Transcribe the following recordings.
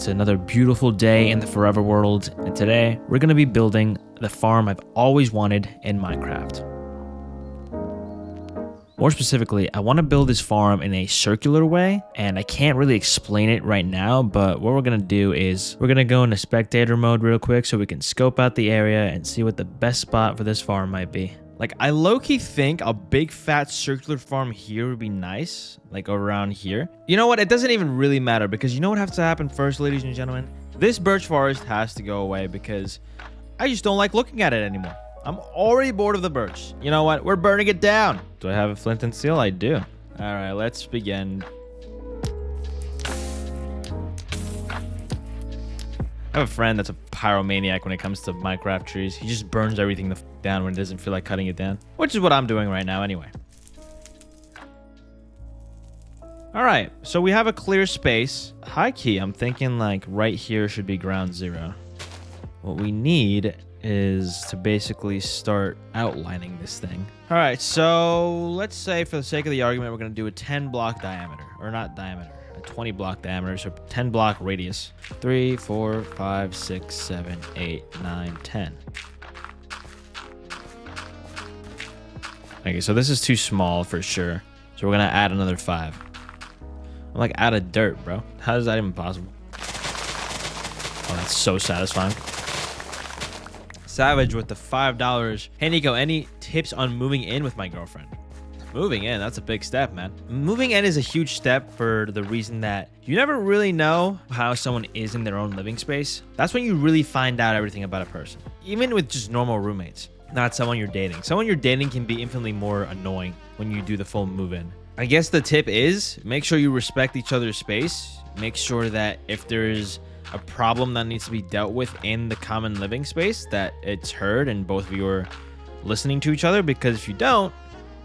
It's another beautiful day in the forever world, and today we're going to be building the farm I've always wanted in Minecraft. More specifically, I want to build this farm in a circular way, and I can't really explain it right now, but what we're going to do is we're going to go into spectator mode real quick so we can scope out the area and see what the best spot for this farm might be. Like, I low-key think a big fat circular farm here would be nice, like around here. You know what? It doesn't even really matter because you know what has to happen first, ladies and gentlemen? This birch forest has to go away because I just don't like looking at it anymore. I'm already bored of the birch. You know what? We're burning it down. Do I have a flint and steel? I do. All right, let's begin. I have a friend that's a pyromaniac when it comes to Minecraft trees. He just burns everything the f down when it doesn't feel like cutting it down, which is what I'm doing right now anyway. All right, so we have a clear space. High key, I'm thinking like right here should be ground zero. What we need is to basically start outlining this thing. All right, so let's say for the sake of the argument, we're gonna do a 10 block diameter, or not diameter, a 20 block diameter, so 10 block radius. 3, 4, 5, 6, 7, 8, 9, 10. Okay, so this is too small for sure. So we're gonna add another 5. I'm like out of dirt, bro. How is that even possible? Oh, that's so satisfying. Savage with the $5. Hey, Nico, any tips on moving in with my girlfriend? Moving in, that's a big step, man. Moving in is a huge step for the reason that you never really know how someone is in their own living space. That's when you really find out everything about a person. Even with just normal roommates, not someone you're dating. Someone you're dating can be infinitely more annoying when you do the full move-in. I guess the tip is make sure you respect each other's space. Make sure that if there's a problem that needs to be dealt with in the common living space, that it's heard and both of you are listening to each other, because if you don't,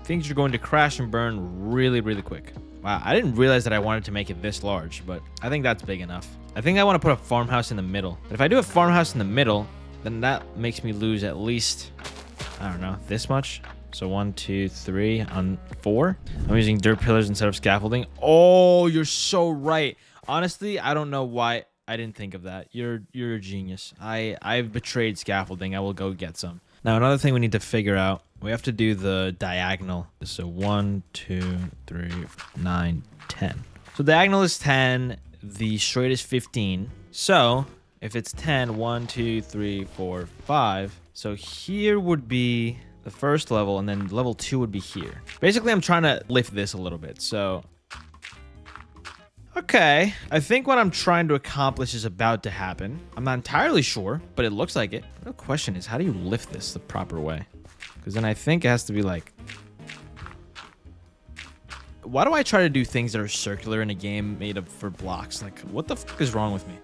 things are going to crash and burn really, really quick. Wow, I didn't realize that I wanted to make it this large, but I think that's big enough. I think I want to put a farmhouse in the middle. But if I do a farmhouse in the middle, then that makes me lose at least, I don't know, this much. So 1, 2, 3 on 4. I'm using dirt pillars instead of scaffolding. Oh, you're so right. Honestly, I don't know why I didn't think of that. You're a genius. I've betrayed scaffolding. I will go get some. Now, another thing we need to figure out, we have to do the diagonal. So 1, 2, 3, 9, 10. So diagonal is 10. The straight is 15. So if it's 10, 1, 2, 3, 4, 5. So here would be the first level, and then level 2 would be here. Basically, I'm trying to lift this a little bit. So okay, I think what I'm trying to accomplish is about to happen. I'm not entirely sure, but it looks like it. The question is, how do you lift this the proper way? Because then I think it has to be like... Why do I try to do things that are circular in a game made up for blocks? Like, what the fuck is wrong with me?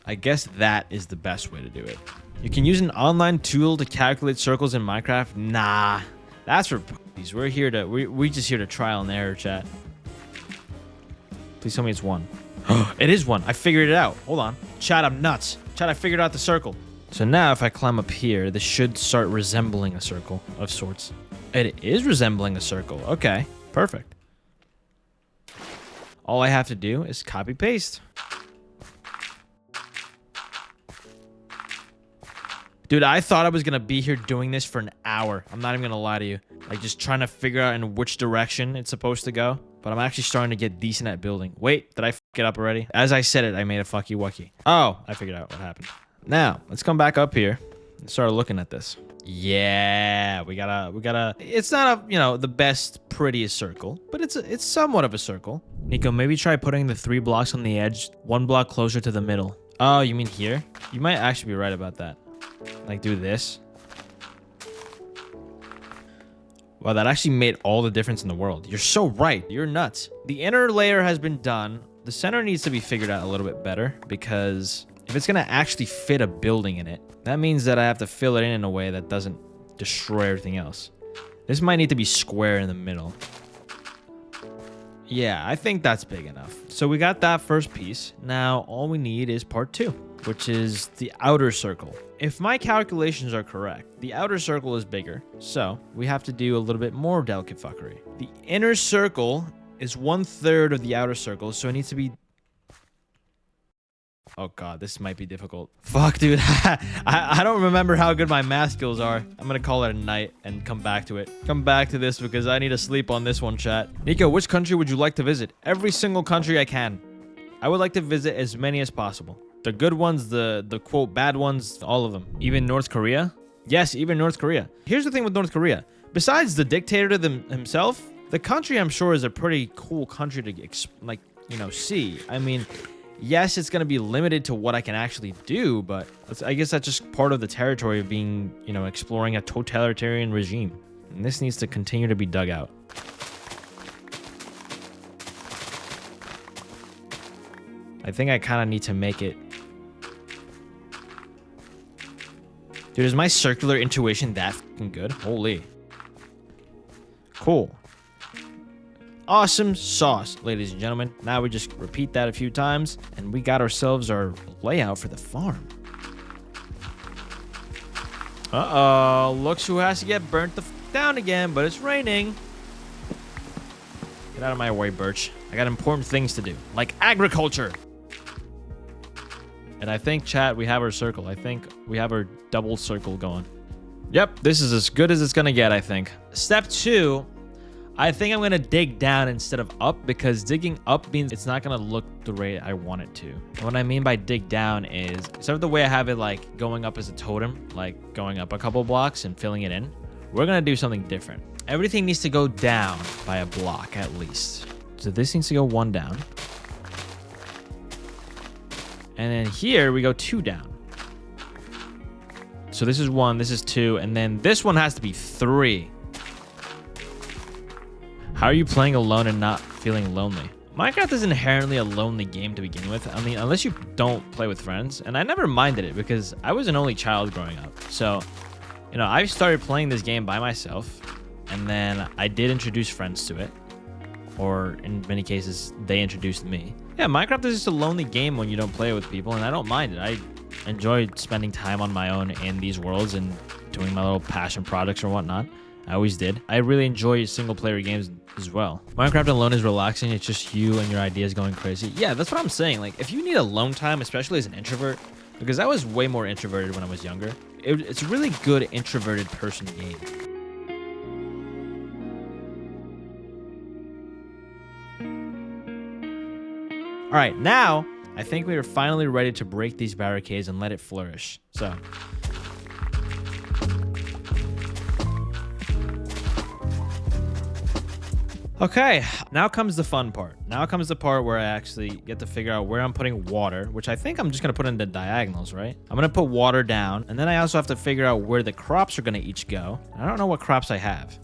I guess that is the best way to do it. You can use an online tool to calculate circles in Minecraft. Nah, that's for puppies. We're here to we just here to trial and error, chat. Please tell me it's 1. It is 1. I figured it out. Hold on, chat. I'm nuts. Chat, I figured out the circle. So now if I climb up here, this should start resembling a circle of sorts. It is resembling a circle. Okay, perfect. All I have to do is copy paste. Dude, I thought I was going to be here doing this for an hour. I'm not even going to lie to you. Like, just trying to figure out in which direction it's supposed to go. But I'm actually starting to get decent at building. Wait, did I fuck it up already? As I said it, I made a fucky wucky. Oh, I figured out what happened. Now, let's come back up here and start looking at this. Yeah, we gotta... It's not a, you know, the best, prettiest circle, but it's somewhat of a circle. Nico, maybe try putting the 3 blocks on the edge, 1 block closer to the middle. Oh, you mean here? You might actually be right about that. Like, do this. Wow, that actually made all the difference in the world. You're so right. You're nuts. The inner layer has been done. The center needs to be figured out a little bit better, because if it's going to actually fit a building in it, that means that I have to fill it in a way that doesn't destroy everything else. This might need to be square in the middle. Yeah, I think that's big enough. So we got that first piece. Now all we need is part 2, which is the outer circle. If my calculations are correct, the outer circle is bigger, so we have to do a little bit more delicate fuckery. The inner circle is 1/3 of the outer circle, so it needs to be... Oh god, this might be difficult. Fuck, dude. I don't remember how good my math skills are. I'm gonna call it a night and come back to it. Come back to this because I need to sleep on this one, chat. Niko, which country would you like to visit? Every single country I can. I would like to visit as many as possible. The good ones, the quote bad ones, all of them. Even North Korea? Yes, even North Korea. Here's the thing with North Korea. Besides the dictator himself, the country I'm sure is a pretty cool country to see. I mean, yes, it's going to be limited to what I can actually do, but I guess that's just part of the territory of being, exploring a totalitarian regime. And this needs to continue to be dug out. I think I kind of need to make it... Dude, is my circular intuition that fucking good? Holy. Cool. Awesome sauce, ladies and gentlemen. Now we just repeat that a few times, and we got ourselves our layout for the farm. Uh-oh. Looks who has to get burnt the down again, but it's raining. Get out of my way, Birch. I got important things to do, like agriculture. And I think, chat, we have our circle. I think we have our double circle going. Yep, this is as good as it's gonna get, I think. Step 2, I think I'm gonna dig down instead of up, because digging up means it's not gonna look the way I want it to. And what I mean by dig down is, instead of the way I have it like going up as a totem, like going up a couple blocks and filling it in, we're gonna do something different. Everything needs to go down by a block at least. So this needs to go 1 down. And then here we go 2 down. So this is 1, this is 2, and then this one has to be 3. How are you playing alone and not feeling lonely? Minecraft is inherently a lonely game to begin with. I mean, unless you don't play with friends. And I never minded it because I was an only child growing up. So, I started playing this game by myself. And then I did introduce friends to it. Or in many cases, they introduced me. Yeah, Minecraft is just a lonely game when you don't play with people, and I don't mind it. I enjoy spending time on my own in these worlds and doing my little passion projects or whatnot. I always did. I really enjoy single-player games as well. Minecraft alone is relaxing. It's just you and your ideas going crazy. Yeah, that's what I'm saying. Like, if you need alone time, especially as an introvert, because I was way more introverted when I was younger, it's a really good introverted person game. All right, now I think we are finally ready to break these barricades and let it flourish. So, okay, now comes the fun part. Now comes the part where I actually get to figure out where I'm putting water, which I think I'm just gonna put in the diagonals, right? I'm gonna put water down, and then I also have to figure out where the crops are gonna each go. I don't know what crops I have.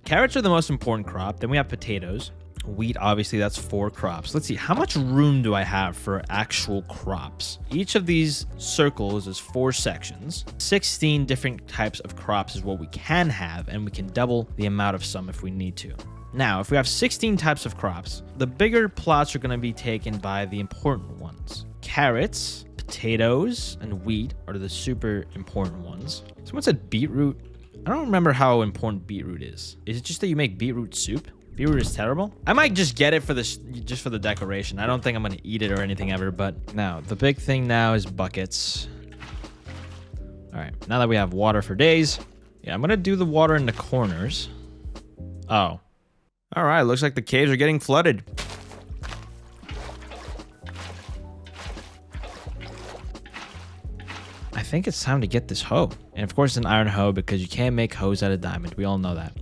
Carrots are the most important crop. Then we have potatoes. Wheat, obviously, that's 4 crops. Let's see, how much room do I have for actual crops? Each of these circles is 4 sections. 16 different types of crops is what we can have, and we can double the amount of some if we need to. Now, if we have 16 types of crops, the bigger plots are going to be taken by the important ones. Carrots, potatoes, and wheat are the super important ones. Someone said beetroot. I don't remember how important beetroot is. Is it just that you make beetroot soup? Beetroot is terrible. I might just get it for this, just for the decoration. I don't think I'm gonna eat it or anything ever. But now the big thing now is buckets. All right, now that we have water for days, yeah, I'm gonna do the water in the corners. Oh, all right. Looks like the caves are getting flooded. I think it's time to get this hoe, and of course, it's an iron hoe because you can't make hoes out of diamond. We all know that.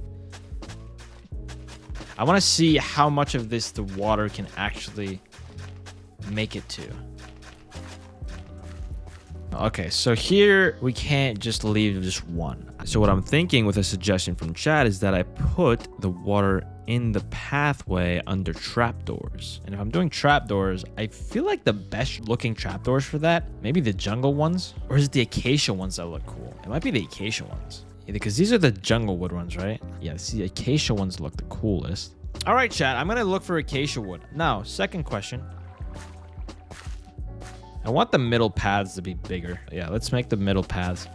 I want to see how much of this the water can actually make it to. Okay, so here we can't just leave just 1. So what I'm thinking with a suggestion from chat is that I put the water in the pathway under trapdoors. And if I'm doing trapdoors, I feel like the best looking trapdoors for that, maybe the jungle ones, or is it the acacia ones that look cool? It might be the acacia ones. Yeah, because these are the jungle wood ones, right? Yeah, see, acacia ones look the coolest. All right, chat, I'm gonna look for acacia wood. Now, second question. I want the middle paths to be bigger. Yeah, let's make the middle paths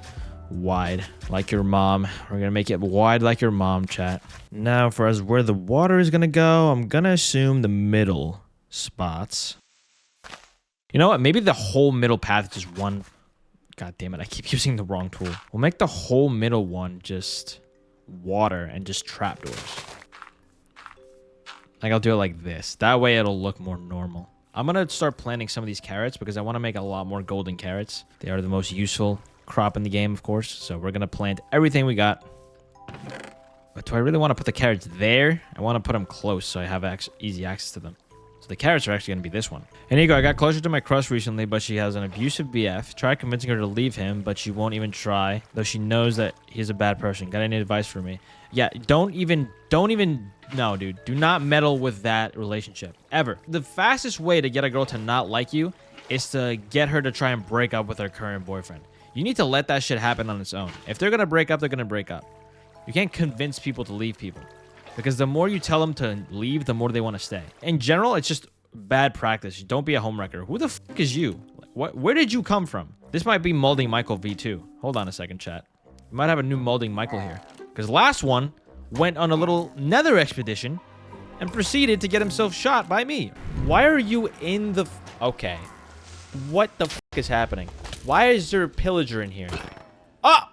wide, like your mom. We're gonna make it wide like your mom, chat. Now, for us, where the water is gonna go, I'm gonna assume the middle spots. You know what? Maybe the whole middle path is just one. God damn it, I keep using the wrong tool. We'll make the whole middle one just water and just trapdoors. Like, I'll do it like this. That way it'll look more normal. I'm gonna start planting some of these carrots because I want to make a lot more golden carrots. They are the most useful crop in the game, of course. So we're gonna plant everything we got. But do I really want to put the carrots there? I want to put them close so I have easy access to them. So the carrots are actually going to be this one. And Niko, I got closer to my crush recently, but she has an abusive BF. Tried convincing her to leave him, but she won't even try, though she knows that he's a bad person. Got any advice for me? Yeah, don't even, no, dude. Do not meddle with that relationship, ever. The fastest way to get a girl to not like you is to get her to try and break up with her current boyfriend. You need to let that shit happen on its own. If they're going to break up, they're going to break up. You can't convince people to leave people. Because the more you tell them to leave, the more they want to stay. In general, it's just bad practice. Don't be a homewrecker. Who the fuck is you? Like, where did you come from? This might be Molding Michael V2. Hold on a second, chat. We might have a new Molding Michael here. Because last one went on a little nether expedition and proceeded to get himself shot by me. Why are you in the... Okay. What the fuck is happening? Why is there a pillager in here? Ah!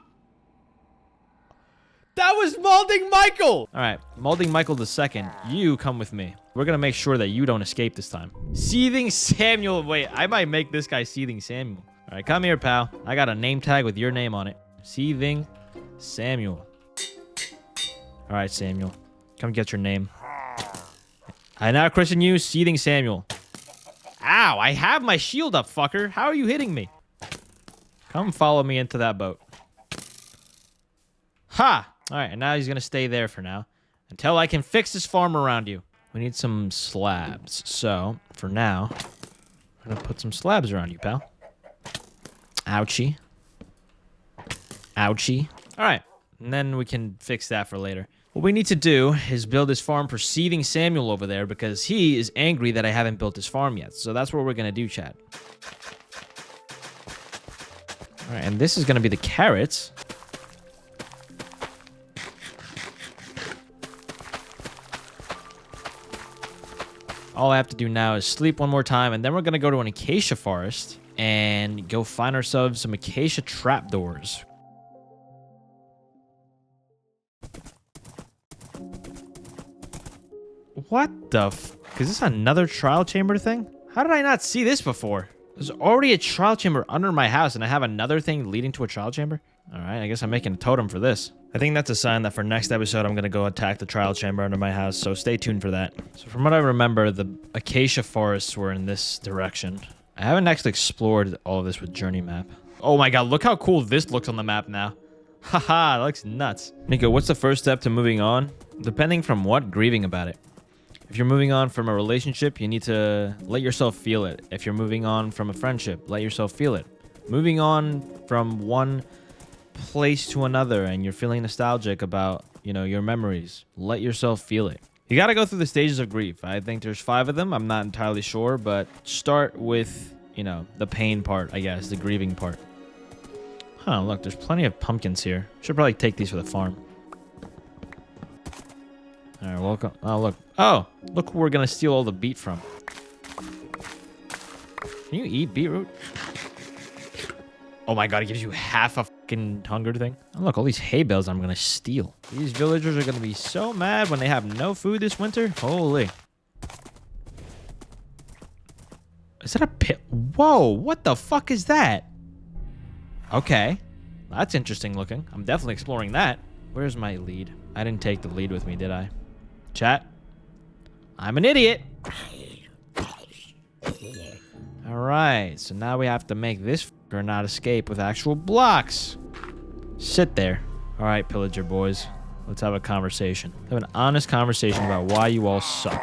That was Molding Michael! All right, Molding Michael II, you come with me. We're gonna make sure that you don't escape this time. Seething Samuel. Wait, I might make this guy Seething Samuel. All right, come here, pal. I got a name tag with your name on it. Seething Samuel. All right, Samuel. Come get your name. I now christen you Seething Samuel. Ow, I have my shield up, fucker. How are you hitting me? Come follow me into that boat. Ha! All right, and now he's going to stay there for now until I can fix this farm around you. We need some slabs. So, for now, I'm going to put some slabs around you, pal. Ouchie. Ouchie. All right, and then we can fix that for later. What we need to do is build this farm for Seething Samuel over there because he is angry that I haven't built this farm yet. So that's what we're going to do, chat. All right, and this is going to be the carrots. All I have to do now is sleep one more time, and then we're going to go to an acacia forest and go find ourselves some acacia trapdoors. What the f... Is this another trial chamber thing? How did I not see this before? There's already a trial chamber under my house, and I have another thing leading to a trial chamber? All right, I guess I'm making a totem for this. I think that's a sign that for next episode, I'm going to go attack the trial chamber under my house, so stay tuned for that. So from what I remember, the acacia forests were in this direction. I haven't actually explored all of this with Journey Map. Oh my god, look how cool this looks on the map now. Haha, that looks nuts. Niko, what's the first step to moving on? Depending from what, grieving about it. If you're moving on from a relationship, you need to let yourself feel it. If you're moving on from a friendship, let yourself feel it. Moving on from one place to another and you're feeling nostalgic about, you know, your memories, let yourself feel it. You got to go through the stages of grief. I think there's 5 of them. I'm not entirely sure, but start with, you know, the pain part, I guess, the grieving part. Huh, look, there's plenty of pumpkins here. Should probably take these for the farm. All right, welcome. Oh, look. Oh, look who we're going to steal all the beet from. Can you eat beetroot? Oh my god, it gives you half a fucking hunger thing. Oh, look, all these hay bales I'm going to steal. These villagers are going to be so mad when they have no food this winter. Holy. Is that a pit? Whoa, what the fuck is that? Okay. That's interesting looking. I'm definitely exploring that. Where's my lead? I didn't take the lead with me, did I? Chat. I'm an idiot. All right, so now we have to make this fucker not escape with actual blocks. Sit there. All right, pillager boys. Let's have a conversation. Have an honest conversation about why you all suck.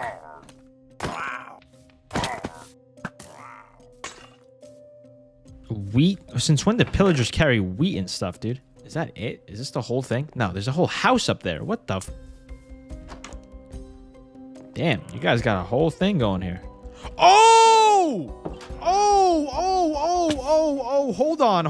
Wheat? Since when did pillagers carry wheat and stuff, dude? Is that it? Is this the whole thing? No, there's a whole house up there. What the f... Damn, you guys got a whole thing going here. Oh! Oh! Oh! Hold on.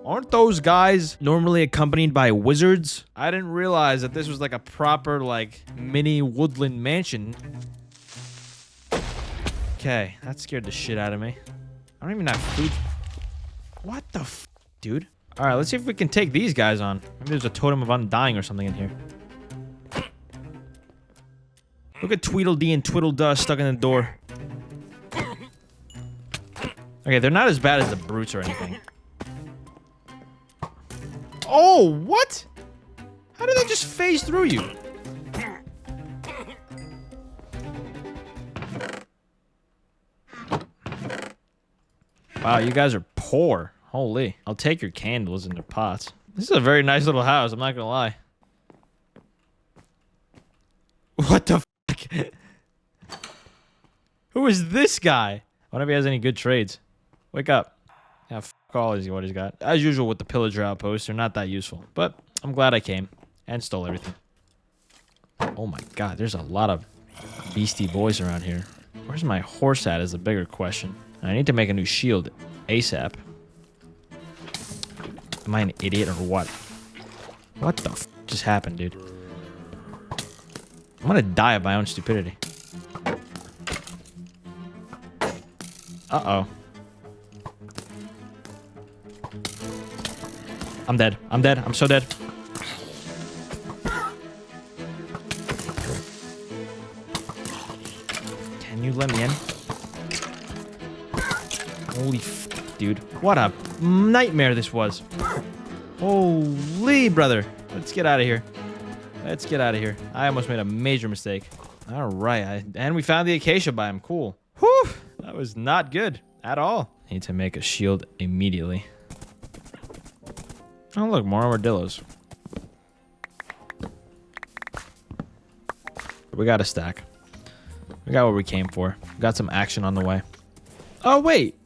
Aren't those guys normally accompanied by wizards? I didn't realize that this was like a proper, like, mini woodland mansion. Okay, that scared the shit out of me. I don't even have food. What the f, dude? All right, let's see if we can take these guys on. Maybe there's a totem of undying or something in here. Look at Tweedledee and Twiddledust stuck in the door. Okay, they're not as bad as the brutes or anything. Oh, what? How did they just phase through you? Wow, you guys are poor. Holy. I'll take your candles and their pots. This is a very nice little house, I'm not gonna lie. What the fuck? Who is this guy? I wonder if he has any good trades. Wake up. Yeah, fuck all is what he's got. As usual with the pillager outposts, they're not that useful. But I'm glad I came and stole everything. Oh my god, there's a lot of beastie boys around here. Where's my horse at is the bigger question. I need to make a new shield ASAP. Am I an idiot or what? What the f just happened, dude? I'm gonna die of my own stupidity. Uh-oh. I'm dead. I'm dead. I'm so dead. Can you let me in? Holy f, dude. What a nightmare this was. Holy brother. Let's get out of here. Let's get out of here. I almost made a major mistake. All right. And we found the acacia biome. Cool. Whew. That was not good at all. Need to make a shield immediately. Oh, look. More armadillos. We got a stack. We got what we came for. We got some action on the way. Oh, wait.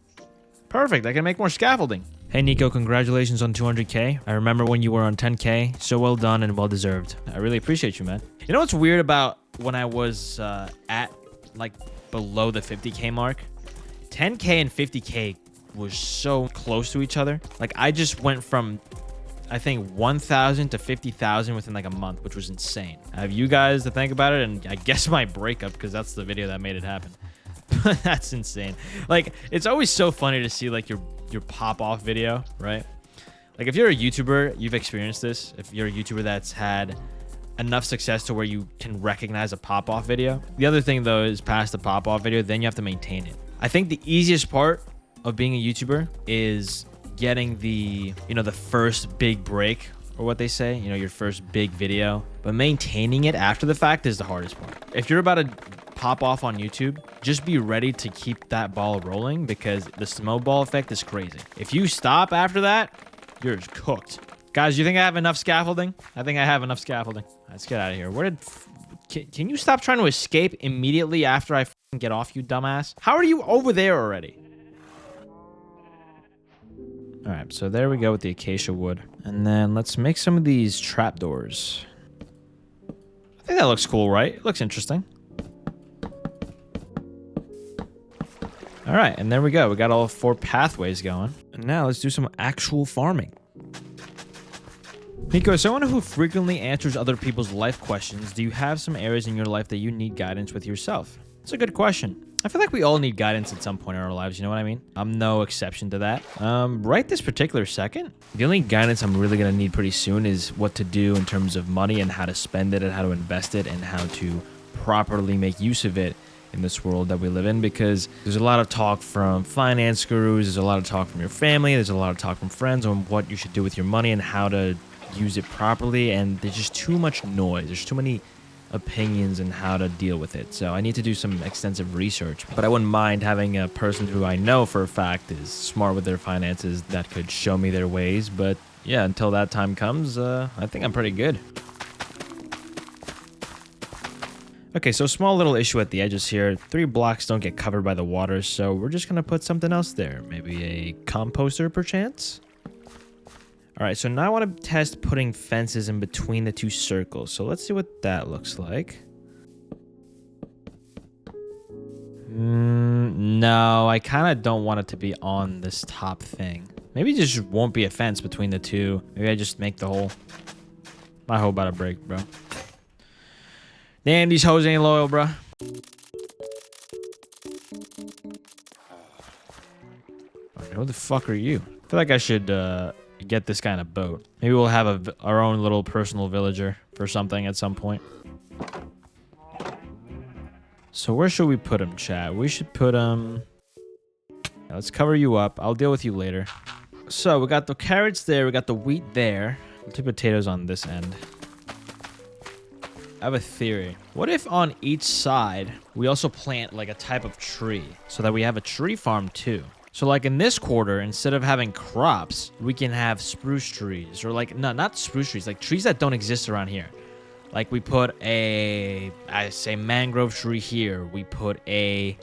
Perfect. I can make more scaffolding. Hey, Nico, congratulations on 200K. I remember when you were on 10K. So well done and well deserved. I really appreciate you, man. You know what's weird about when I was at, like, below the 50K mark? 10K and 50K was so close to each other. Like, I just went from, I think, 1,000 to 50,000 within, like, a month, which was insane. I have you guys to think about it, and I guess my breakup, because that's the video that made it happen. That's insane. Like, it's always so funny to see, like, your pop-off video, right? Like, if you're a YouTuber, you've experienced this. If you're a YouTuber that's had enough success to where you can recognize a pop-off video. The other thing, though, is past the pop-off video, then you have to maintain it. I think the easiest part of being a YouTuber is getting the, you know, the first big break, or what they say, you know, your first big video. But maintaining it after the fact is the hardest part. If you're about to pop off on YouTube, just be ready to keep that ball rolling because the snowball effect is crazy. If you stop after that, you're cooked. Guys, you think I have enough scaffolding? I think I have enough scaffolding. Let's get out of here. Where did... Can you stop trying to escape immediately after I get off, you dumbass? How are you over there already? All right, so there we go with the acacia wood. And then let's make some of these trapdoors. I think that looks cool, right? It looks interesting. All right, and there we go. We got all 4 pathways going. And now let's do some actual farming. Nico, as someone who frequently answers other people's life questions, do you have some areas in your life that you need guidance with yourself? It's a good question. I feel like we all need guidance at some point in our lives, you know what I mean? I'm no exception to that. Right this particular second, the only guidance I'm really gonna need pretty soon is what to do in terms of money and how to spend it and how to invest it and how to properly make use of it in this world that we live in, because there's a lot of talk from finance gurus, there's a lot of talk from your family, there's a lot of talk from friends on what you should do with your money and how to use it properly, and there's just too much noise. There's too many opinions and how to deal with it. So I need to do some extensive research, but I wouldn't mind having a person who I know for a fact is smart with their finances that could show me their ways. But yeah, until that time comes, I think I'm pretty good. Okay, so small little issue at the edges here. 3 blocks don't get covered by the water, so we're just gonna put something else there. Maybe a composter perchance? All right, so now I want to test putting fences in between the 2 circles. So let's see what that looks like. No, I kind of don't want it to be on this top thing. Maybe there just won't be a fence between the two. Maybe I just make the hole. My hoe about to break, bro. Damn, these hoes ain't loyal, bro. Who the fuck are you? I feel like I should get this kind of boat. Maybe we'll have our own little personal villager for something at some point. So where should we put him, chat? We should put him... Let's cover you up. I'll deal with you later. So we got the carrots there. We got the wheat there. Two potatoes on this end. I have a theory. What if on each side, we also plant like a type of tree so that we have a tree farm too? So like in this quarter, instead of having crops, we can have spruce trees or like, no, not spruce trees, like trees that don't exist around here. Like we put I say mangrove tree here. We put a,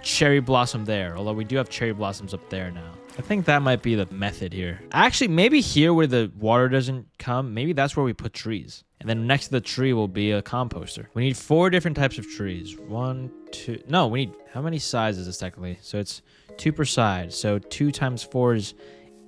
cherry blossom there. Although we do have cherry blossoms up there now. I think that might be the method here. Actually, maybe here where the water doesn't come, maybe that's where we put trees. And then next to the tree will be a composter. We need 4 different types of trees. 1, 2, no, we need, how many sides is this technically? So it's 2 per side. So 2 times 4 is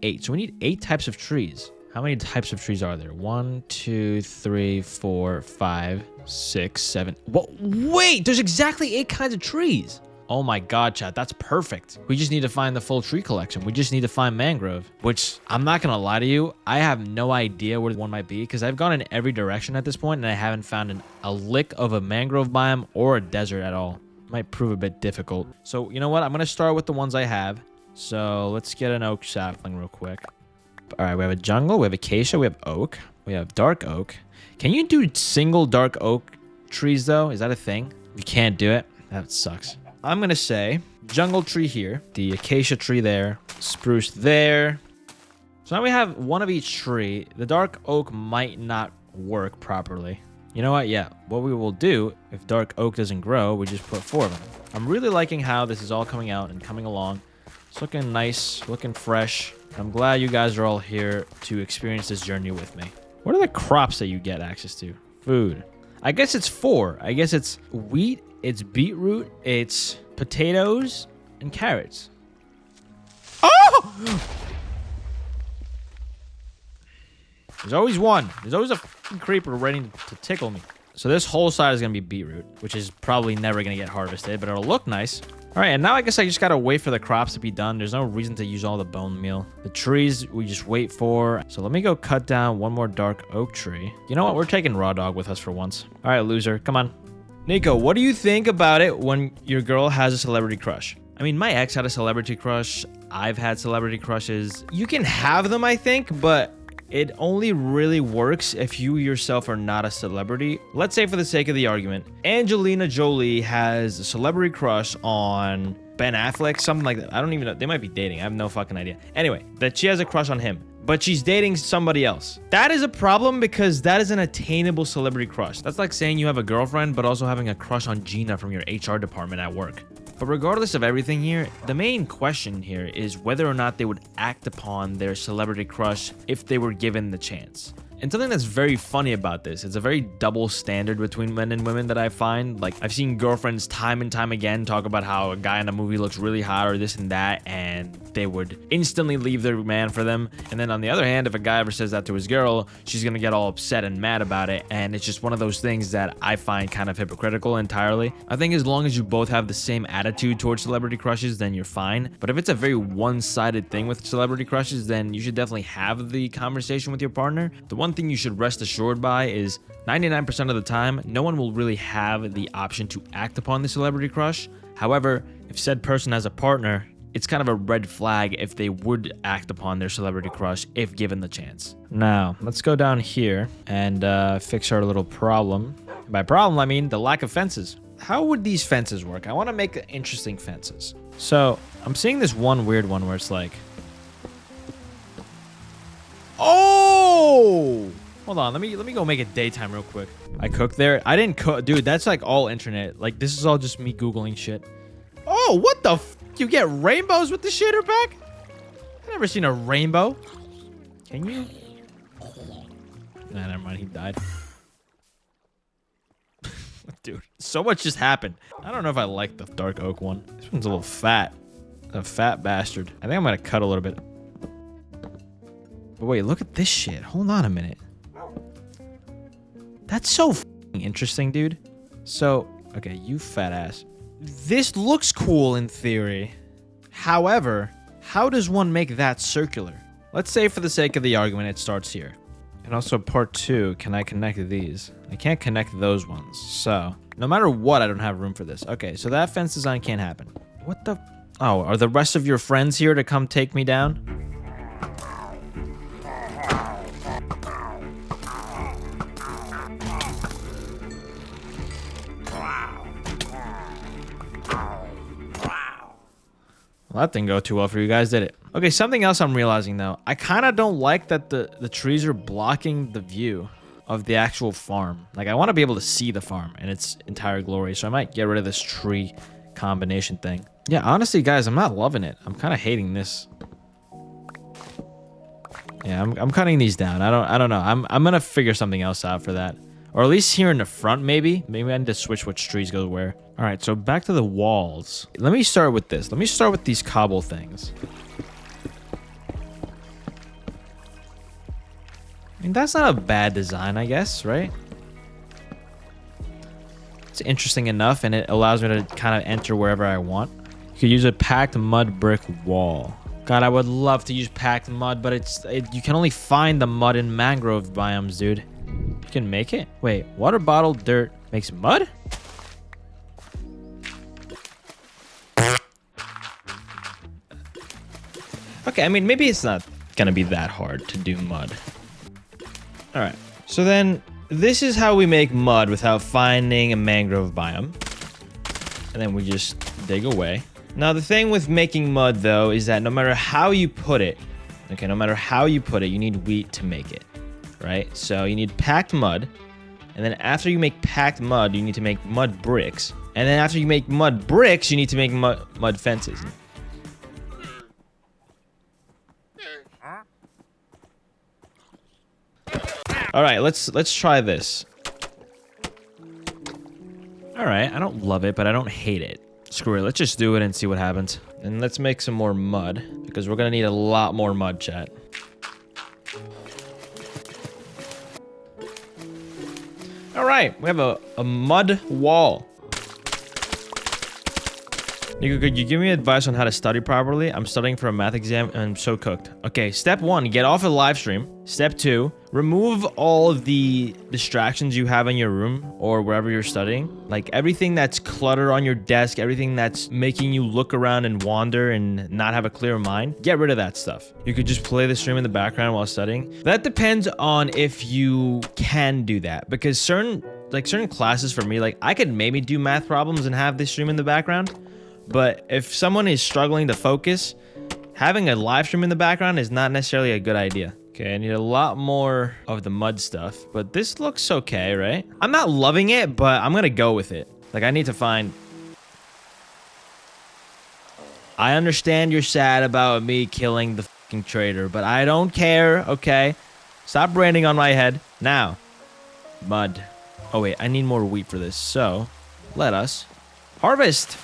8. So we need 8 types of trees. How many types of trees are there? 1, 2, 3, 4, 5, 6, 7. Wait, there's exactly 8 kinds of trees. Oh my god, chat, that's perfect. We just need to find the full tree collection. We just need to find mangrove, which I'm not gonna lie to you, I have no idea where one might be because I've gone in every direction at this point and I haven't found a lick of a mangrove biome or a desert at all. Might prove a bit difficult. So you know what? I'm gonna start with the ones I have. So let's get an oak sapling real quick. All right, we have a jungle, we have acacia, we have oak, we have dark oak. Can you do single dark oak trees though? Is that a thing? You can't do it? That sucks. I'm going to say jungle tree here, the acacia tree there, spruce there. So now we have one of each tree. The dark oak might not work properly. You know what? Yeah, what we will do if dark oak doesn't grow, we just put 4 of them. I'm really liking how this is all coming out and coming along. It's looking nice, looking fresh. I'm glad you guys are all here to experience this journey with me. What are the crops that you get access to? Food. I guess it's 4. I guess it's wheat. It's beetroot, it's potatoes, and carrots. Oh! There's always one. There's always a creeper ready to tickle me. So this whole side is going to be beetroot, which is probably never going to get harvested, but it'll look nice. All right, and now I guess I just got to wait for the crops to be done. There's no reason to use all the bone meal. The trees, we just wait for. So let me go cut down one more dark oak tree. You know what? We're taking Raw Dog with us for once. All right, loser. Come on. Niko, what do you think about it when your girl has a celebrity crush? I mean, my ex had a celebrity crush. I've had celebrity crushes. You can have them, I think, but it only really works if you yourself are not a celebrity. Let's say for the sake of the argument, Angelina Jolie has a celebrity crush on Ben Affleck, something like that. I don't even know. They might be dating. I have no fucking idea. Anyway, that she has a crush on him, but she's dating somebody else. That is a problem because that is an attainable celebrity crush. That's like saying you have a girlfriend, but also having a crush on Gina from your HR department at work. But regardless of everything here, the main question here is whether or not they would act upon their celebrity crush if they were given the chance. And something that's very funny about this, it's a very double standard between men and women that I find. Like, I've seen girlfriends time and time again talk about how a guy in a movie looks really hot or this and that, and they would instantly leave their man for them. And then on the other hand, if a guy ever says that to his girl, she's gonna get all upset and mad about it. And it's just one of those things that I find kind of hypocritical entirely. I think as long as you both have the same attitude towards celebrity crushes, then you're fine. But if it's a very one-sided thing with celebrity crushes, then you should definitely have the conversation with your partner. The one thing you should rest assured by is 99% of the time, no one will really have the option to act upon the celebrity crush. However, if said person has a partner, it's kind of a red flag if they would act upon their celebrity crush if given the chance. Now, let's go down here and fix our little problem. By problem, I mean the lack of fences. How would these fences work? I want to make interesting fences. So, I'm seeing this one weird one where it's like... Oh! Hold on, let me go make it daytime real quick. I cooked there. I didn't cook. Dude, that's like all internet. Like, this is all just me Googling shit. Oh, what the f... You get rainbows with the shader pack? I've never seen a rainbow. Can you? Nah, never mind. He died. Dude, so much just happened. I don't know if I like the dark oak one. This one's a little fat. A fat bastard. I think I'm gonna cut a little bit. But wait, look at this shit. Hold on a minute. That's so interesting, dude. So, okay, you fat ass. This looks cool in theory. However, how does one make that circular? Let's say for the sake of the argument, it starts here. And also part 2, can I connect these? I can't connect those ones. So, no matter what, I don't have room for this. Okay, so that fence design can't happen. What the? Oh, are the rest of your friends here to come take me down? Well, that didn't go too well for you guys, did it? Okay, something else I'm realizing though. I kind of don't like that the trees are blocking the view of the actual farm. Like, I want to be able to see the farm in its entire glory, so I might get rid of this tree combination thing. Yeah, honestly, guys, I'm not loving it. I'm kind of hating this. Yeah, I'm cutting these down. I don't know. I'm gonna figure something else out for that. Or at least here in the front, maybe. Maybe I need to switch which trees go where. All right, so back to the walls. Let me start with this. Let me start with these cobble things. I mean, that's not a bad design, I guess, right? It's interesting enough, and it allows me to kind of enter wherever I want. You could use a packed mud brick wall. God, I would love to use packed mud, but you can only find the mud in mangrove biomes, dude. You can make it? Wait, water bottle dirt makes mud? Okay, I mean, maybe it's not gonna be that hard to do mud. All right, so then this is how we make mud without finding a mangrove biome. And then we just dig away. Now, the thing with making mud, though, is that no matter how you put it, okay, no matter how you put it, you need wheat to make it, right? So you need packed mud. And then after you make packed mud, you need to make mud bricks. And then after you make mud bricks, you need to make mud fences. All right, let's try this. All right, I don't love it, but I don't hate it. Screw it, let's just do it and see what happens. And let's make some more mud, because we're gonna need a lot more mud, chat. All right, we have a mud wall. Niko, could you give me advice on how to study properly? I'm studying for a math exam and I'm so cooked. Okay, step 1, get off a live stream. Step 2, remove all of the distractions you have in your room or wherever you're studying. Like everything that's clutter on your desk, everything that's making you look around and wander and not have a clear mind. Get rid of that stuff. You could just play the stream in the background while studying. That depends on if you can do that, because certain classes for me, like I could maybe do math problems and have this stream in the background. But if someone is struggling to focus, having a live stream in the background is not necessarily a good idea. Okay, I need a lot more of the mud stuff, but this looks okay, right? I'm not loving it, but I'm gonna go with it. Like, I need to find... I understand you're sad about me killing the fucking traitor, but I don't care, okay? Stop raining on my head. Now, mud. Oh wait, I need more wheat for this, so let us harvest.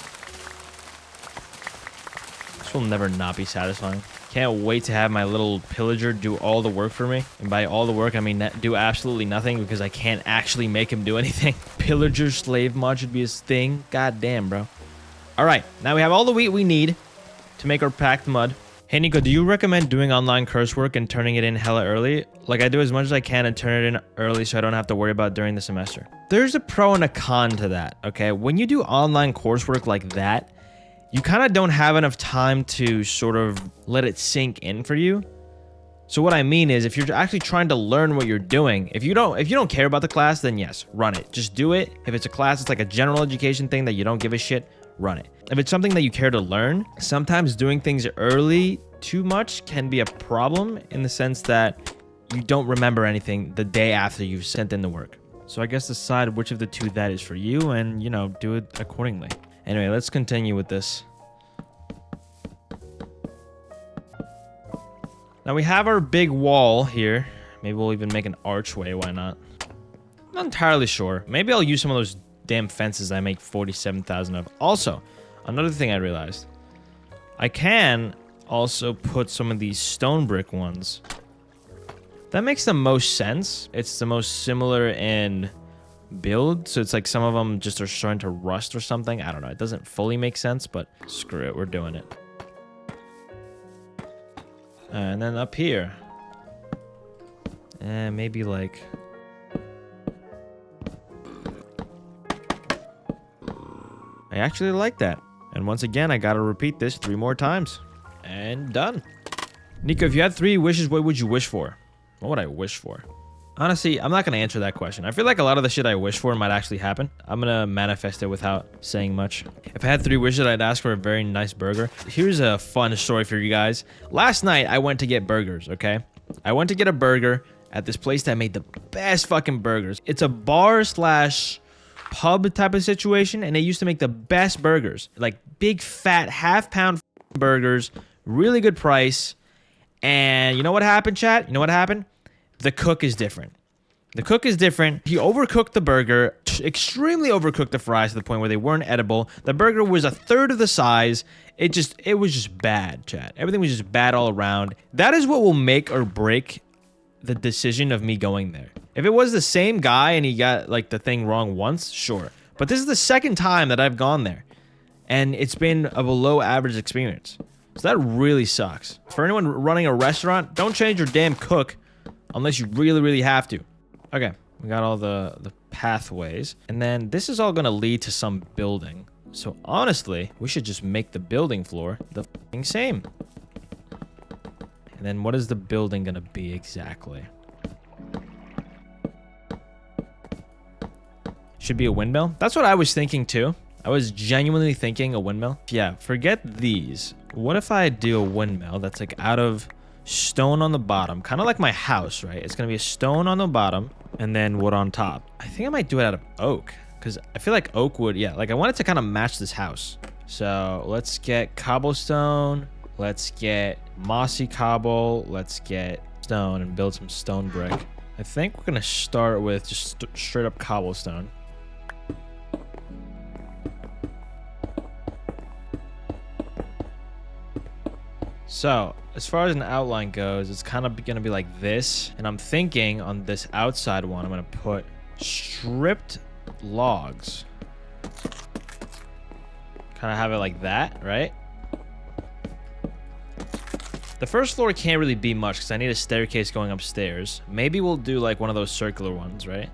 Will never not be satisfying. Can't wait to have my little pillager do all the work for me. And by all the work, I mean do absolutely nothing, because I can't actually make him do anything. Pillager slave mod should be his thing. God damn, bro. All right, now we have all the wheat we need to make our packed mud. Hey, Niko, do you recommend doing online coursework and turning it in hella early? Like, I do as much as I can and turn it in early so I don't have to worry about it during the semester. There's a pro and a con to that, okay? When you do online coursework like that, you kind of don't have enough time to sort of let it sink in for you. So what I mean is, if you're actually trying to learn what you're doing, if you don't care about the class, then yes, run it. Just do it. If it's a class, it's like a general education thing that you don't give a shit, run it. If it's something that you care to learn, sometimes doing things early too much can be a problem, in the sense that you don't remember anything the day after you've sent in the work. So I guess decide which of the two that is for you and, you know, do it accordingly. Anyway, let's continue with this. Now we have our big wall here. Maybe we'll even make an archway, why not? I'm not entirely sure. Maybe I'll use some of those damn fences I make 47,000 of. Also, another thing I realized, I can also put some of these stone brick ones. That makes the most sense. It's the most similar in build, so it's like some of them just are starting to rust or something. I don't know. It doesn't fully make sense, but screw it. We're doing it. And then up here, maybe like... I actually like that. And once again, I gotta repeat this 3 more times. And done. Niko, if you had 3 wishes, what would you wish for? What would I wish for? Honestly, I'm not going to answer that question. I feel like a lot of the shit I wish for might actually happen. I'm going to manifest it without saying much. If I had 3 wishes, I'd ask for a very nice burger. Here's a fun story for you guys. Last night, I went to get burgers, okay? I went to get a burger at this place that made the best fucking burgers. It's a bar slash pub type of situation, and they used to make the best burgers. Like big, fat, half-pound burgers, really good price. And you know what happened, chat? You know what happened? The cook is different. The cook is different. He overcooked the burger, extremely overcooked the fries to the point where they weren't edible. The burger was a third of the size. It was just bad, chat. Everything was just bad all around. That is what will make or break the decision of me going there. If it was the same guy and he got like the thing wrong once, sure. But this is the second time that I've gone there, and it's been a below average experience. So that really sucks. For anyone running a restaurant, don't change your damn cook unless you really, really have to. Okay, we got all the pathways. And then this is all going to lead to some building. So honestly, we should just make the building floor the f***ing same. And then what is the building going to be exactly? Should be a windmill. That's what I was thinking too. I was genuinely thinking a windmill. Yeah, forget these. What if I do a windmill that's like out of stone on the bottom, kind of like my house, right? It's gonna be a stone on the bottom and then wood on top. I think I might do it out of oak because I feel like oak would, yeah, like I want it to kind of match this house. So let's get cobblestone, let's get mossy cobble, let's get stone and build some stone brick. I think we're gonna start with just straight up cobblestone. So, as far as an outline goes, it's kind of going to be like this. And I'm thinking on this outside one, I'm going to put stripped logs. Kind of have it like that, right? The first floor can't really be much because I need a staircase going upstairs. Maybe we'll do like one of those circular ones, right?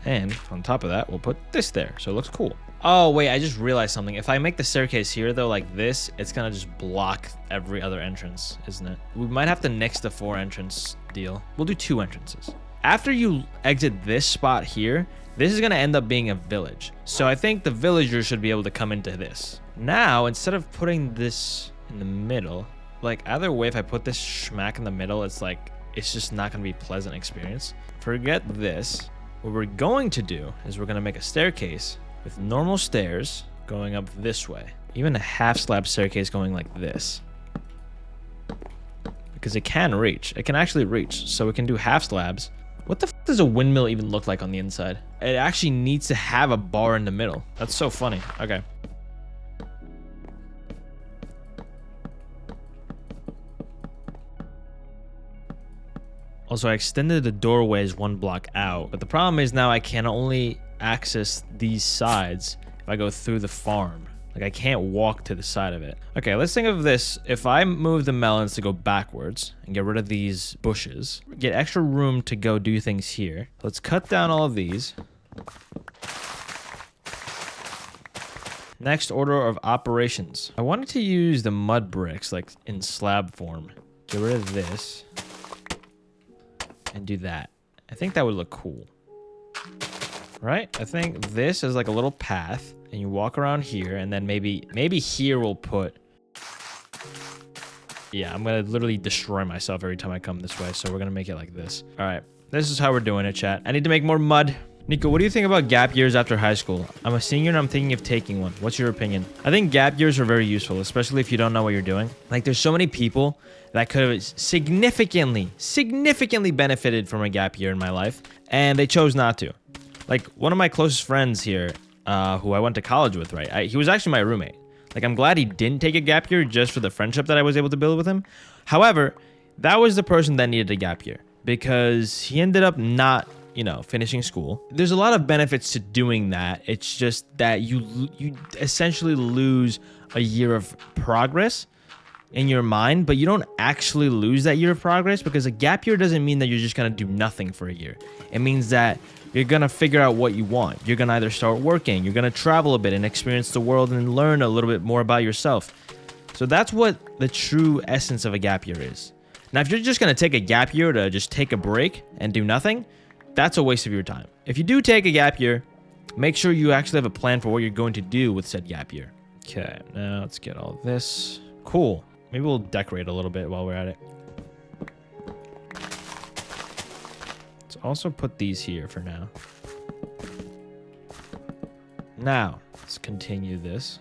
And on top of that, we'll put this there. So it looks cool. Oh, wait, I just realized something. If I make the staircase here, though, like this, it's going to just block every other entrance, isn't it? We might have to nix the 4 entrance deal. We'll do 2 entrances. After you exit this spot here, this is going to end up being a village. So I think the villagers should be able to come into this. Now, instead of putting this in the middle, like either way, if I put this smack in the middle, it's like, it's just not going to be a pleasant experience. Forget this. What we're going to do is we're going to make a staircase with normal stairs going up this way. Even a half slab staircase going like this. Because it can reach. It can actually reach. So we can do half slabs. What the f does a windmill even look like on the inside? It actually needs to have a bar in the middle. That's so funny. Okay. Also, I extended the doorways 1 block out. But the problem is now I can only access these sides if I go through the farm. Like I can't walk to the side of it. Okay, let's think of this. If I move the melons to go backwards and get rid of these bushes, get extra room to go do things here. Let's cut down all of these. Next order of operations. I wanted to use the mud bricks like in slab form. Get rid of this and do that. I think that would look cool. Right? I think this is like a little path and you walk around here and then maybe here we'll put... Yeah, I'm going to literally destroy myself every time I come this way. So we're going to make it like this. All right. This is how we're doing it, chat. I need to make more mud. Niko, what do you think about gap years after high school? I'm a senior and I'm thinking of taking one. What's your opinion? I think gap years are very useful, especially if you don't know what you're doing. Like there's so many people that could have significantly benefited from a gap year in my life and they chose not to. Like one of my closest friends here, who I went to college with, right? He was actually my roommate. Like, I'm glad he didn't take a gap year just for the friendship that I was able to build with him. However, that was the person that needed a gap year because he ended up not, you know, finishing school. There's a lot of benefits to doing that. It's just that you essentially lose a year of progress in your mind, but you don't actually lose that year of progress because a gap year doesn't mean that you're just going to do nothing for a year. It means that you're going to figure out what you want. You're going to either start working, you're going to travel a bit and experience the world and learn a little bit more about yourself. So that's what the true essence of a gap year is. Now, if you're just going to take a gap year to just take a break and do nothing, that's a waste of your time. If you do take a gap year, make sure you actually have a plan for what you're going to do with said gap year. Okay, now let's get all this. Cool. Maybe we'll decorate a little bit while we're at it. Let's also put these here for now. Now, let's continue this.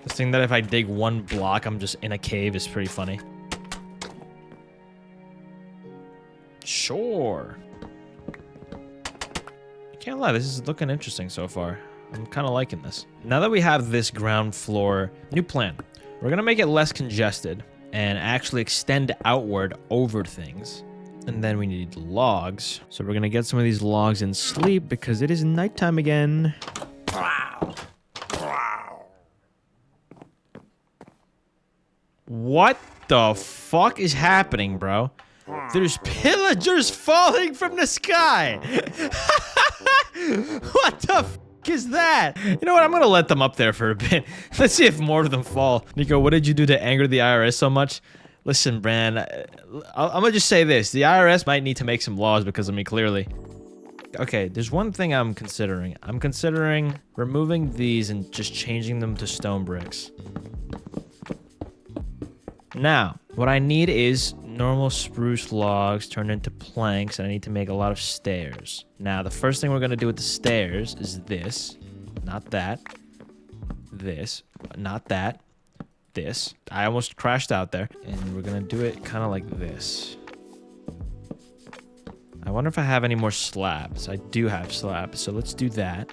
This thing that if I dig one block, I'm just in a cave is pretty funny. Sure. I can't lie, this is looking interesting so far. I'm kind of liking this. Now that we have this ground floor, new plan. We're going to make it less congested and actually extend outward over things. And then we need logs. So we're going to get some of these logs and sleep because it is nighttime again. What the fuck is happening, bro? There's pillagers falling from the sky. What the fuck is that? You know what? I'm gonna let them up there for a bit. Let's see if more of them fall. Niko, what did you do to anger the IRS so much? Listen, Bran, I'm gonna just say this. The IRS might need to make some laws because of me, clearly. Okay, there's one thing I'm considering. I'm considering removing these and just changing them to stone bricks. Now, what I need is normal spruce logs turned into planks, and I need to make a lot of stairs. Now, the first thing we're going to do with the stairs is this. Not that. This. Not that. This. I almost crashed out there. And we're going to do it kind of like this. I wonder if I have any more slabs. I do have slabs, so let's do that.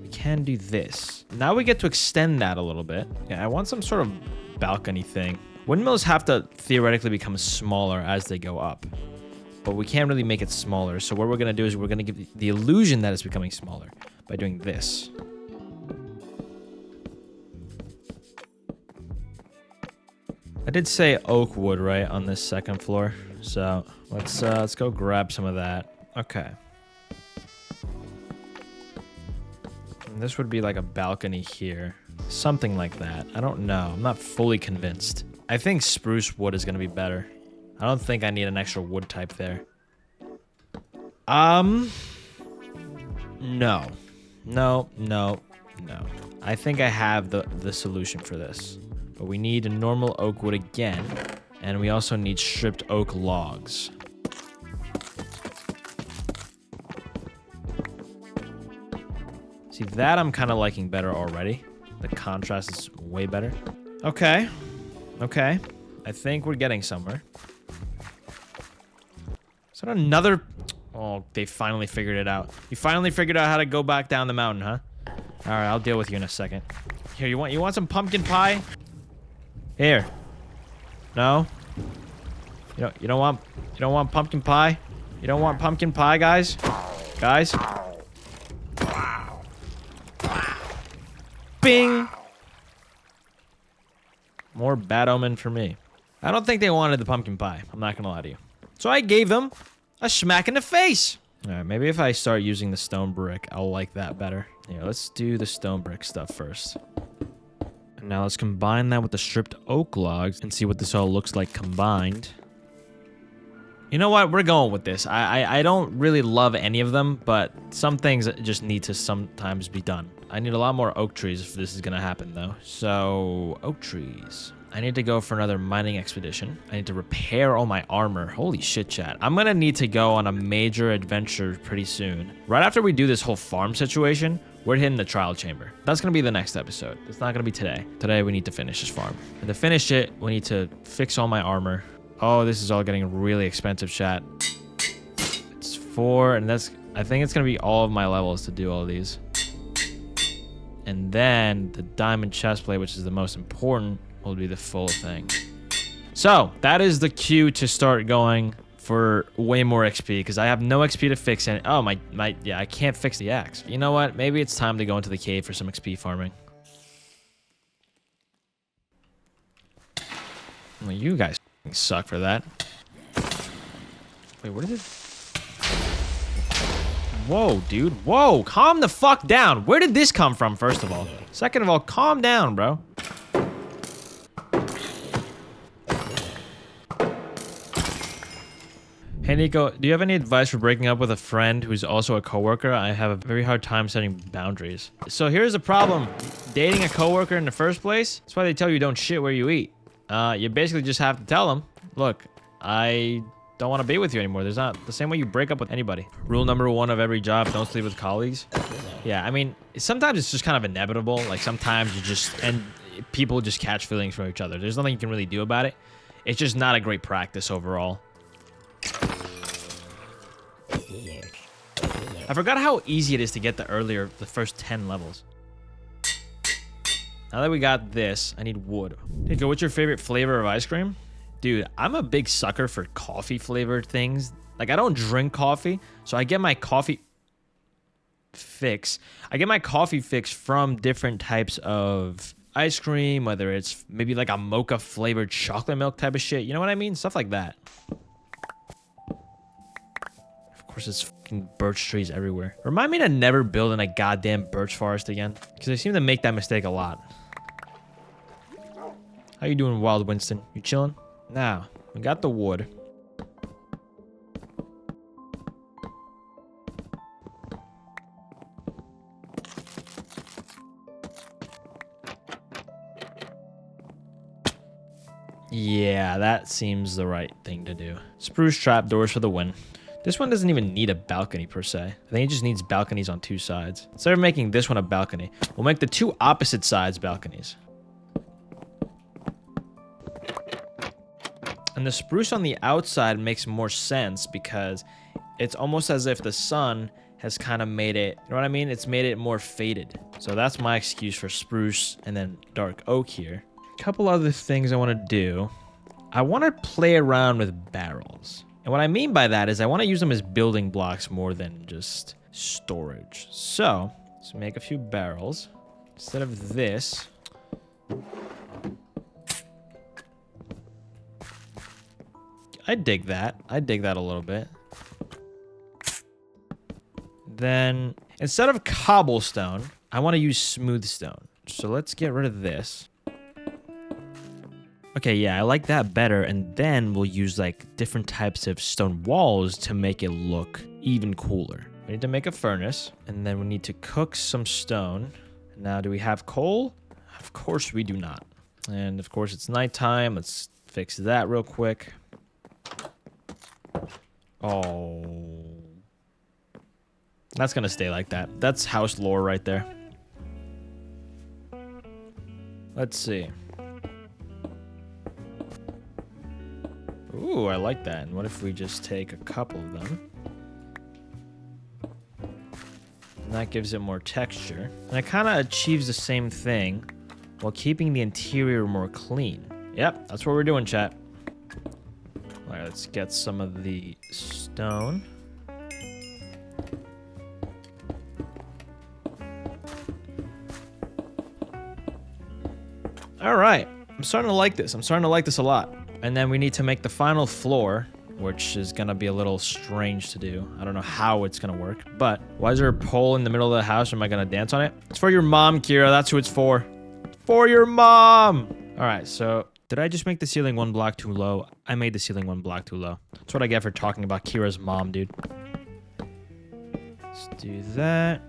We can do this. Now we get to extend that a little bit. Yeah, I want some sort of balcony thing. Windmills have to theoretically become smaller as they go up, but we can't really make it smaller. So what we're going to do is we're going to give the illusion that it's becoming smaller by doing this. I did say oak wood, right, on this second floor. So let's go grab some of that. Okay. And this would be like a balcony here. Something like that. I don't know. I'm not fully convinced. I think spruce wood is going to be better. I don't think I need an extra wood type there. No. I think I have the solution for this. But we need a normal oak wood again. And we also need stripped oak logs. See, that I'm kind of liking better already. The contrast is way better. Okay. Okay. I think we're getting somewhere. Is that another... Oh, they finally figured it out. You finally figured out how to go back down the mountain, huh? Alright, I'll deal with you in a second. Here, you want some pumpkin pie? Here. No? You don't want pumpkin pie? You don't want pumpkin pie, guys? Guys? Bing! More bad omen for me. I don't think they wanted the pumpkin pie. I'm not gonna lie to you. So I gave them a smack in the face. Alright, maybe if I start using the stone brick, I'll like that better. Here, let's do the stone brick stuff first. And now let's combine that with the stripped oak logs and see what this all looks like combined. You know what? We're going with this. I don't really love any of them, but some things just need to sometimes be done. I need a lot more oak trees if this is gonna happen, though. So, oak trees. I need to go for another mining expedition. I need to repair all my armor. Holy shit, chat. I'm gonna need to go on a major adventure pretty soon. Right after we do this whole farm situation, we're hitting the trial chamber. That's gonna be the next episode. It's not gonna be today. Today, we need to finish this farm. And to finish it, we need to fix all my armor. Oh, this is all getting really expensive, chat. It's 4, and I think it's gonna be all of my levels to do all these. And then the diamond chest plate, which is the most important, will be the full thing. So that is the cue to start going for way more XP, because I have no XP to fix it. Oh yeah, I can't fix the axe. You know what? Maybe it's time to go into the cave for some XP farming. Well, you guys suck for that. Wait, what is it? Whoa, dude. Whoa, calm the fuck down. Where did this come from, first of all? Second of all, calm down, bro. Hey, Niko, do you have any advice for breaking up with a friend who's also a coworker? I have a very hard time setting boundaries. So here's the problem. Dating a coworker in the first place, that's why they tell you don't shit where you eat. You basically just have to tell them, look, I don't want to be with you anymore. There's not the same way you break up with anybody. Rule number 1 of every job, don't sleep with colleagues. Yeah, I mean, sometimes it's just kind of inevitable. Like sometimes people just catch feelings for each other. There's nothing you can really do about it. It's just not a great practice overall. I forgot how easy it is to get the first 10 levels. Now that we got this, I need wood. Niko, what's your favorite flavor of ice cream? Dude, I'm a big sucker for coffee flavored things. Like, I don't drink coffee, so I get my coffee fix. I get my coffee fix from different types of ice cream, whether it's maybe like a mocha flavored chocolate milk type of shit. You know what I mean? Stuff like that. Of course, it's fucking birch trees everywhere. Remind me to never build in a goddamn birch forest again, because I seem to make that mistake a lot. How you doing, Wild Winston? You chilling? Now, we got the wood. Yeah, that seems the right thing to do. Spruce trapdoors for the win. This one doesn't even need a balcony per se. I think it just needs balconies on 2 sides. Instead of making this one a balcony, we'll make the 2 opposite sides balconies. And the spruce on the outside makes more sense because it's almost as if the sun has kind of made it, you know what I mean? It's made it more faded. So that's my excuse for spruce and then dark oak here. A couple other things I want to do. I want to play around with barrels. And what I mean by that is I want to use them as building blocks more than just storage. So let's make a few barrels. Instead of this, I dig that. I dig that a little bit. Then, instead of cobblestone, I want to use smooth stone. So let's get rid of this. Okay, yeah, I like that better. And then we'll use like different types of stone walls to make it look even cooler. We need to make a furnace, and then we need to cook some stone. Now, do we have coal? Of course we do not. And of course it's nighttime. Let's fix that real quick. Oh, that's gonna stay like that. That's house lore right there. Let's see. Ooh, I like that. And what if we just take a couple of them? And that gives it more texture. And it kind of achieves the same thing while keeping the interior more clean. Yep, that's what we're doing, chat. All right, let's get some of the stone. All right, I'm starting to like this. I'm starting to like this a lot. And then we need to make the final floor, which is gonna be a little strange to do. I don't know how it's gonna work, but why is there a pole in the middle of the house? Am I gonna dance on it? It's for your mom, Kira. That's who it's for. For your mom. All right, so did I just make the ceiling 1 block too low? I made the ceiling 1 block too low. That's what I get for talking about Kira's mom, dude. Let's do that.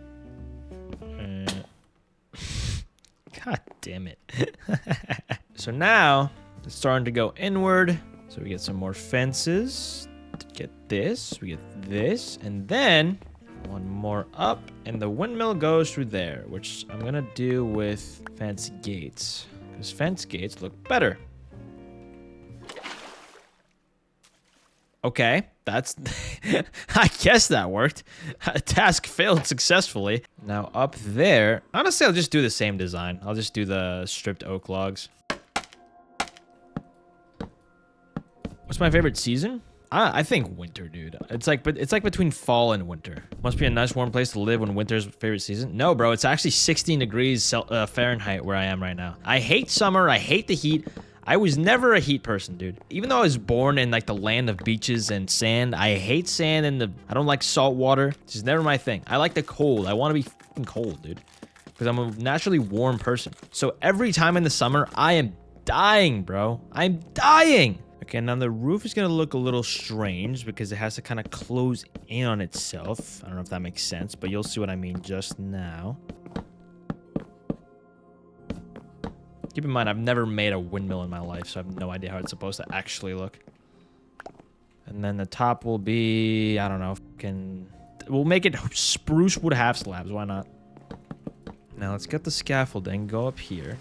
God damn it. So now it's starting to go inward. So we get some more fences. Get this, we get this, and then 1 more up, and the windmill goes through there, which I'm gonna do with fence gates, because fence gates look better. Okay, that's... I guess that worked. Task failed successfully. Now up there, honestly, I'll just do the same design. I'll just do the stripped oak logs. What's my favorite season? I think winter, dude. It's like between fall and winter. Must be a nice warm place to live when winter's favorite season. No, bro, it's actually 16 degrees Fahrenheit where I am right now. I hate summer. I hate the heat. I was never a heat person, dude. Even though I was born in like the land of beaches and sand, I hate sand and I don't like salt water. It's just never my thing. I like the cold. I want to be fucking cold, dude. Because I'm a naturally warm person. So every time in the summer, I am dying, bro. I'm dying. Okay, now the roof is going to look a little strange because it has to kind of close in on itself. I don't know if that makes sense, but you'll see what I mean just now. Keep in mind, I've never made a windmill in my life, so I have no idea how it's supposed to actually look. And then the top will be, I don't know, we'll make it spruce wood half slabs. Why not? Now let's get the scaffolding, go up here.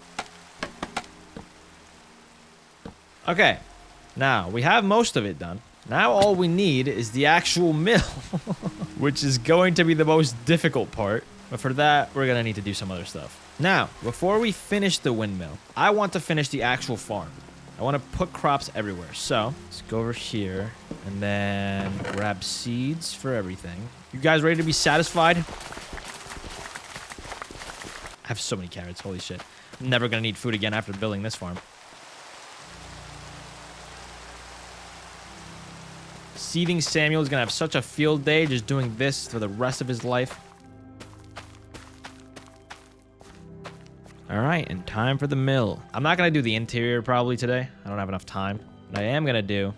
Okay, now we have most of it done. Now all we need is the actual mill, which is going to be the most difficult part. But for that, we're going to need to do some other stuff. Now, before we finish the windmill, I want to finish the actual farm. I want to put crops everywhere. So let's go over here and then grab seeds for everything. You guys ready to be satisfied? I have so many carrots. Holy shit. I'm never going to need food again after building this farm. Seething Samuel is going to have such a field day just doing this for the rest of his life. All right, and time for the mill. I'm not going to do the interior probably today. I don't have enough time. But I am going to do...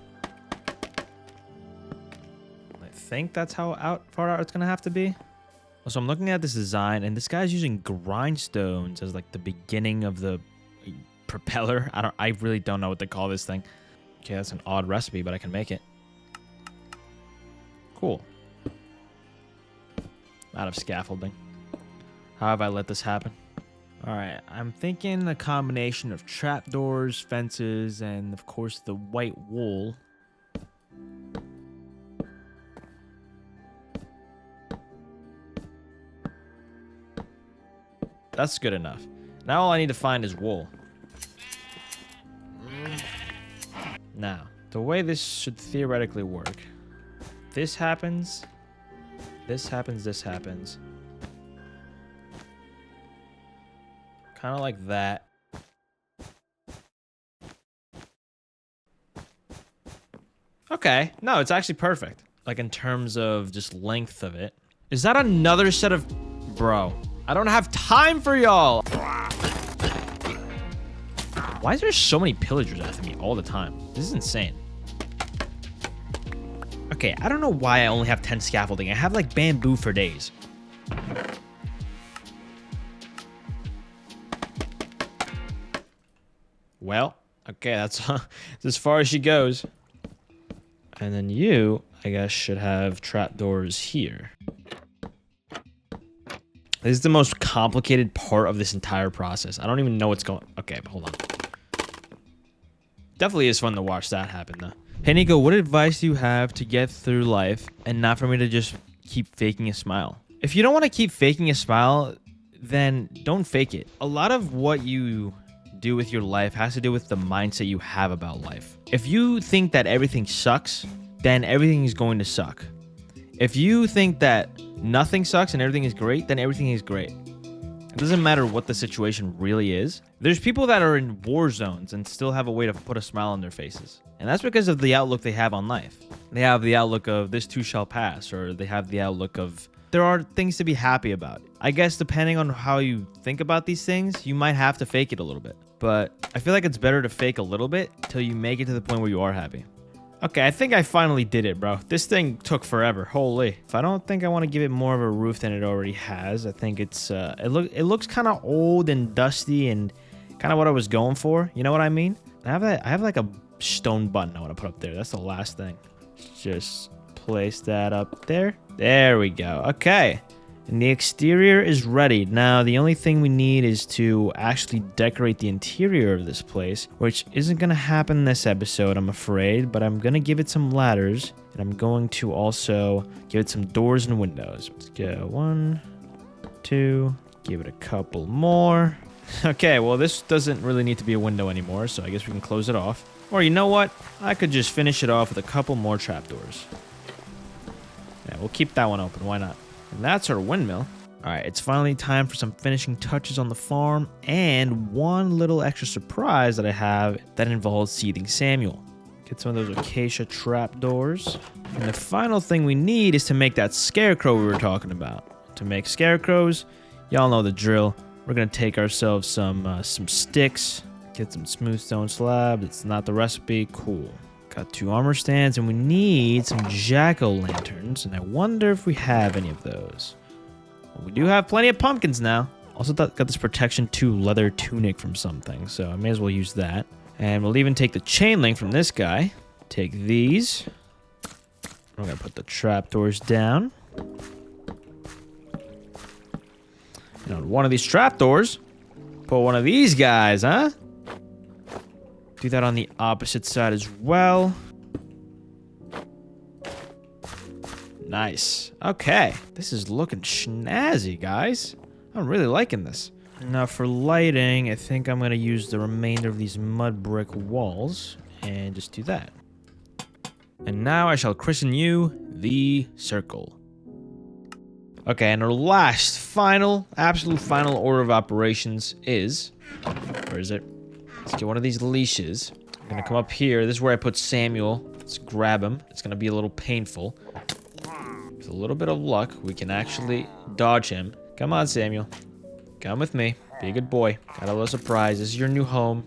I think that's how far out it's going to have to be. So I'm looking at this design, and this guy's using grindstones as like the beginning of the propeller. I really don't know what to call this thing. Okay, that's an odd recipe, but I can make it. Cool. Out of scaffolding. How have I let this happen? All right, I'm thinking a combination of trapdoors, fences, and of course the white wool. That's good enough. Now all I need to find is wool. Now, the way this should theoretically work. This happens, this happens, this happens. Kind of like that. Okay. No, it's actually perfect. Like in terms of just length of it. Is that another set of... Bro, I don't have time for y'all. Why is there so many pillagers after me all the time? This is insane. Okay, I don't know why I only have 10 scaffolding. I have like bamboo for days. Well, okay, that's as far as she goes. And then you, I guess, should have trapdoors here. This is the most complicated part of this entire process. I don't even know what's going... Okay, but hold on. Definitely is fun to watch that happen, though. Hey, Nico, what advice do you have to get through life and not for me to just keep faking a smile? If you don't want to keep faking a smile, then don't fake it. A lot of what you do with your life has to do with the mindset you have about life. If you think that everything sucks, then everything is going to suck. If you think that nothing sucks and everything is great, then everything is great. It doesn't matter what the situation really is. There's people that are in war zones and still have a way to put a smile on their faces. And that's because of the outlook they have on life. They have the outlook of this too shall pass, or they have the outlook of there are things to be happy about. I guess depending on how you think about these things, you might have to fake it a little bit. But I feel like it's better to fake a little bit till you make it to the point where you are happy. Okay, I think I finally did it, bro. This thing took forever. Holy. If I don't think I want to give it more of a roof than it already has, I think it's it looks kind of old and dusty and kind of what I was going for. You know what I mean? I have like a stone button I want to put up there. That's the last thing. Just place that up there. There we go. Okay. And the exterior is ready. Now, the only thing we need is to actually decorate the interior of this place, which isn't going to happen this episode, I'm afraid, but I'm going to give it some ladders, and I'm going to also give it some doors and windows. Let's go 1, 2, give it a couple more. Okay, well, this doesn't really need to be a window anymore, so I guess we can close it off. Or you know what? I could just finish it off with a couple more trapdoors. Yeah, we'll keep that one open. Why not? And that's our windmill. All right, it's finally time for some finishing touches on the farm and one little extra surprise that I have that involves Seething Samuel. Get some of those acacia trapdoors. And the final thing we need is to make that scarecrow we were talking about. To make scarecrows, y'all know the drill. We're gonna take ourselves some sticks, get some smooth stone slabs. It's not the recipe. Cool. Got 2 armor stands, and we need some jack-o'-lanterns, and I wonder if we have any of those. Well, we do have plenty of pumpkins now. Also got this protection 2 leather tunic from something, so I may as well use that. And we'll even take the chain link from this guy. Take these. We're gonna put the trapdoors down. And on one of these trapdoors, put one of these guys, huh? Do that on the opposite side as well. Nice. Okay. This is looking snazzy, guys. I'm really liking this. Now for lighting, I think I'm going to use the remainder of these mud brick walls and just do that. And now I shall christen you the circle. Okay, and our last, absolute final order of operations is... Where is it? Let's get one of these leashes. I'm gonna come up here. This is where I put Samuel. Let's grab him. It's gonna be a little painful. With a little bit of luck, we can actually dodge him. Come on, Samuel. Come with me. Be a good boy. Got a little surprise. This is your new home.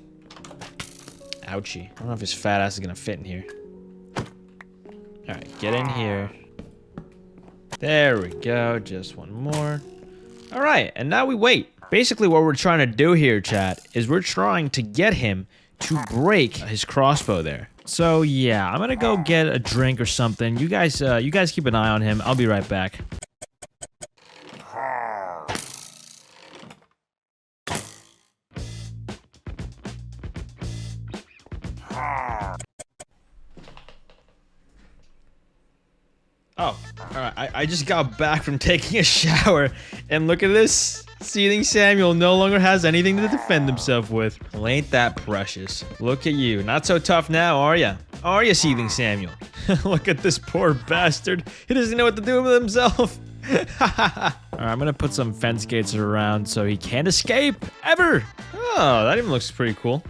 Ouchie. I don't know if his fat ass is gonna fit in here. Alright, get in here. There we go. Just one more. Alright, and now we wait. Basically, what we're trying to do here, chat, is we're trying to get him to break his crossbow there. So, yeah, I'm gonna go get a drink or something. You guys keep an eye on him. I'll be right back. Oh, alright. I just got back from taking a shower, and look at this. Seething Samuel no longer has anything to defend himself with. Well, ain't that precious. Look at you. Not so tough now, are ya? Are ya, Seething Samuel? Look at this poor bastard. He doesn't know what to do with himself. Alright, I'm gonna put some fence gates around so he can't escape, ever. Oh, that even looks pretty cool.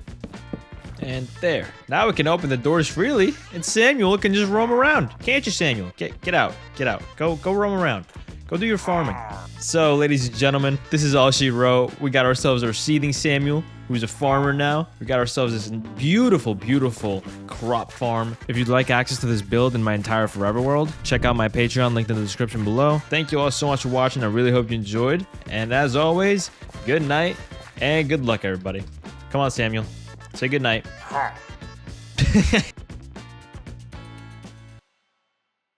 And there. Now we can open the doors freely, and Samuel can just roam around. Can't you, Samuel? Get out. Get out. Go roam around. Go do your farming. So, ladies and gentlemen, this is all she wrote. We got ourselves our Seething Samuel, who's a farmer now. We got ourselves this beautiful, beautiful crop farm. If you'd like access to this build in my entire Forever world, check out my Patreon, linked in the description below. Thank you all so much for watching. I really hope you enjoyed. And as always, good night and good luck, everybody. Come on, Samuel. Say good night.